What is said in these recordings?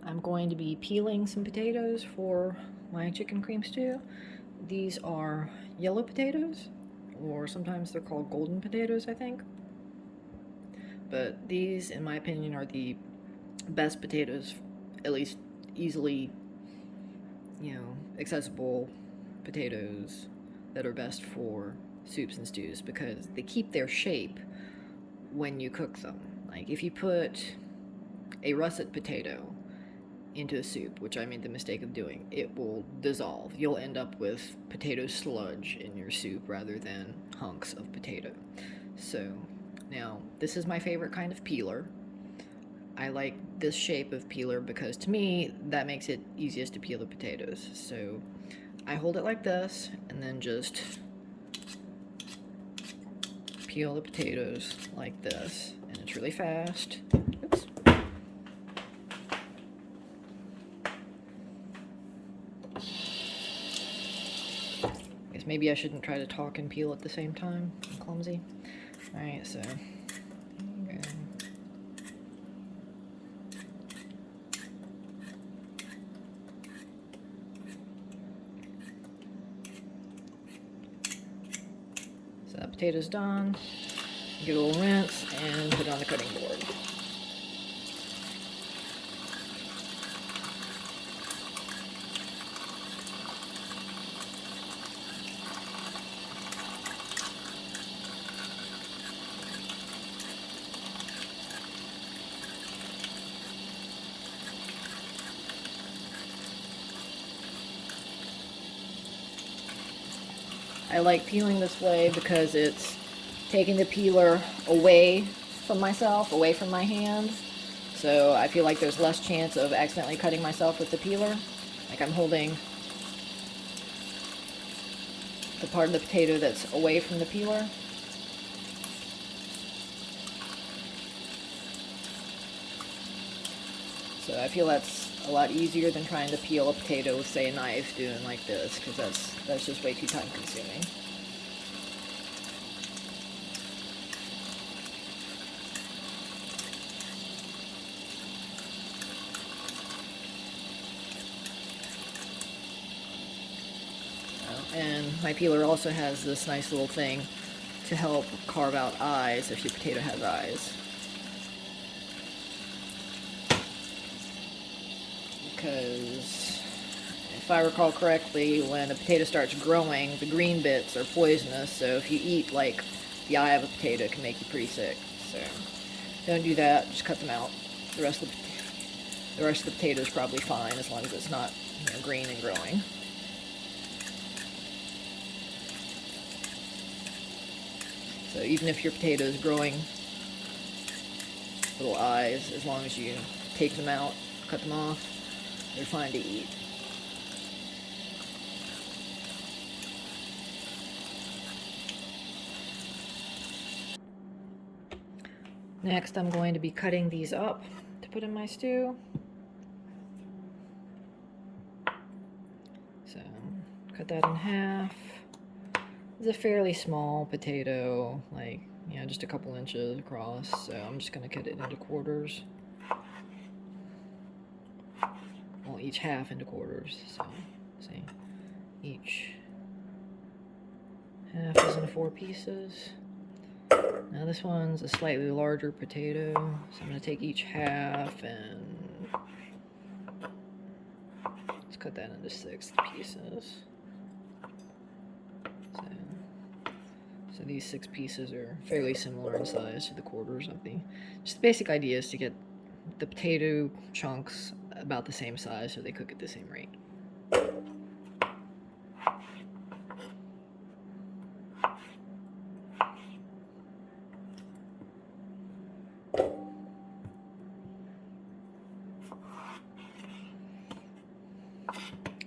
I'm going to be peeling some potatoes for my chicken cream stew. These are yellow potatoes, or sometimes they're called golden potatoes, I think. But these, in my opinion, are the best potatoes, at least easily, accessible potatoes that are best for soups and stews because they keep their shape when you cook them. Like if you put a russet potato into a soup, which I made the mistake of doing, it will dissolve. You'll end up with potato sludge in your soup rather than hunks of potato. So now, this is my favorite kind of peeler. I like this shape of peeler because to me, that makes it easiest to peel the potatoes. So I hold it like this and then just peel the potatoes like this. And it's really fast. Oops. Guess maybe I shouldn't try to talk and peel at the same time. I'm clumsy. Alright, so so that potato's done. Get a little rinse and put it on the cutting board. I like peeling this way because it's taking the peeler away from myself, away from my hand. So I feel like there's less chance of accidentally cutting myself with the peeler. Like I'm holding the part of the potato that's away from the peeler. So I feel that's a lot easier than trying to peel a potato with, say, a knife doing like this, because that's just way too time consuming. And my peeler also has this nice little thing to help carve out eyes if your potato has eyes. Because if I recall correctly, when a potato starts growing, the green bits are poisonous, so if you eat like the eye of a potato, it can make you pretty sick. So don't do that, just cut them out. The rest of the potato is probably fine as long as it's not, green and growing. So even if your potato is growing little eyes, as long as you take them out, cut them off, they're fine to eat. Next, I'm going to be cutting these up to put in my stew. So, cut that in half. It's a fairly small potato, like, just a couple inches across, so I'm just going to cut it into quarters. Well, each half into quarters, so, see, each half is into 4 pieces. Now this one's a slightly larger potato, so I'm going to take each half and let's cut that into 6 pieces. So these 6 pieces are fairly similar in size to the quarters of the... Just the basic idea is to get the potato chunks about the same size so they cook at the same rate.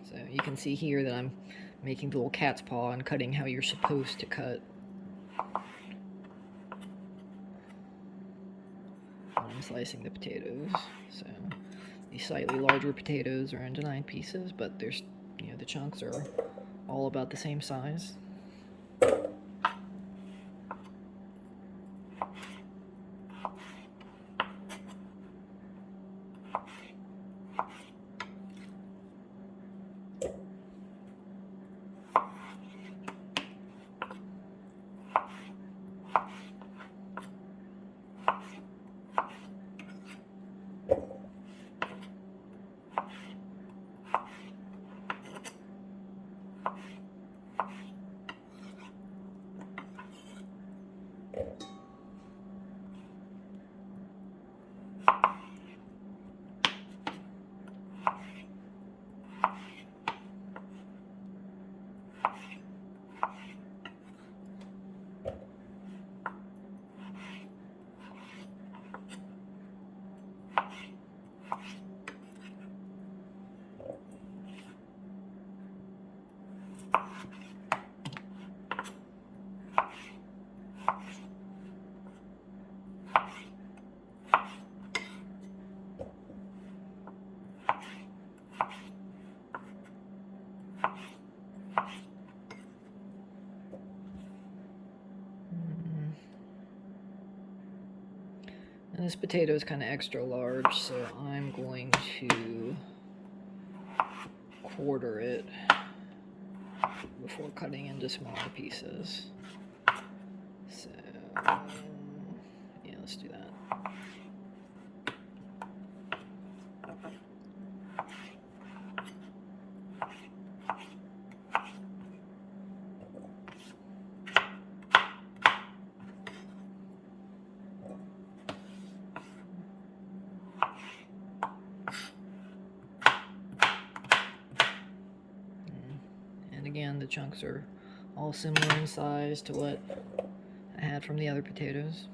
So you can see here that I'm making the little cat's paw and cutting how you're supposed to cut. I'm slicing the potatoes. So these slightly larger potatoes are into 9 pieces, but there's, the chunks are all about the same size. And this potato is kind of extra large, so I'm going to quarter it before cutting into smaller pieces. So, yeah, let's do that. And again, the chunks are all similar in size to what I had from the other potatoes.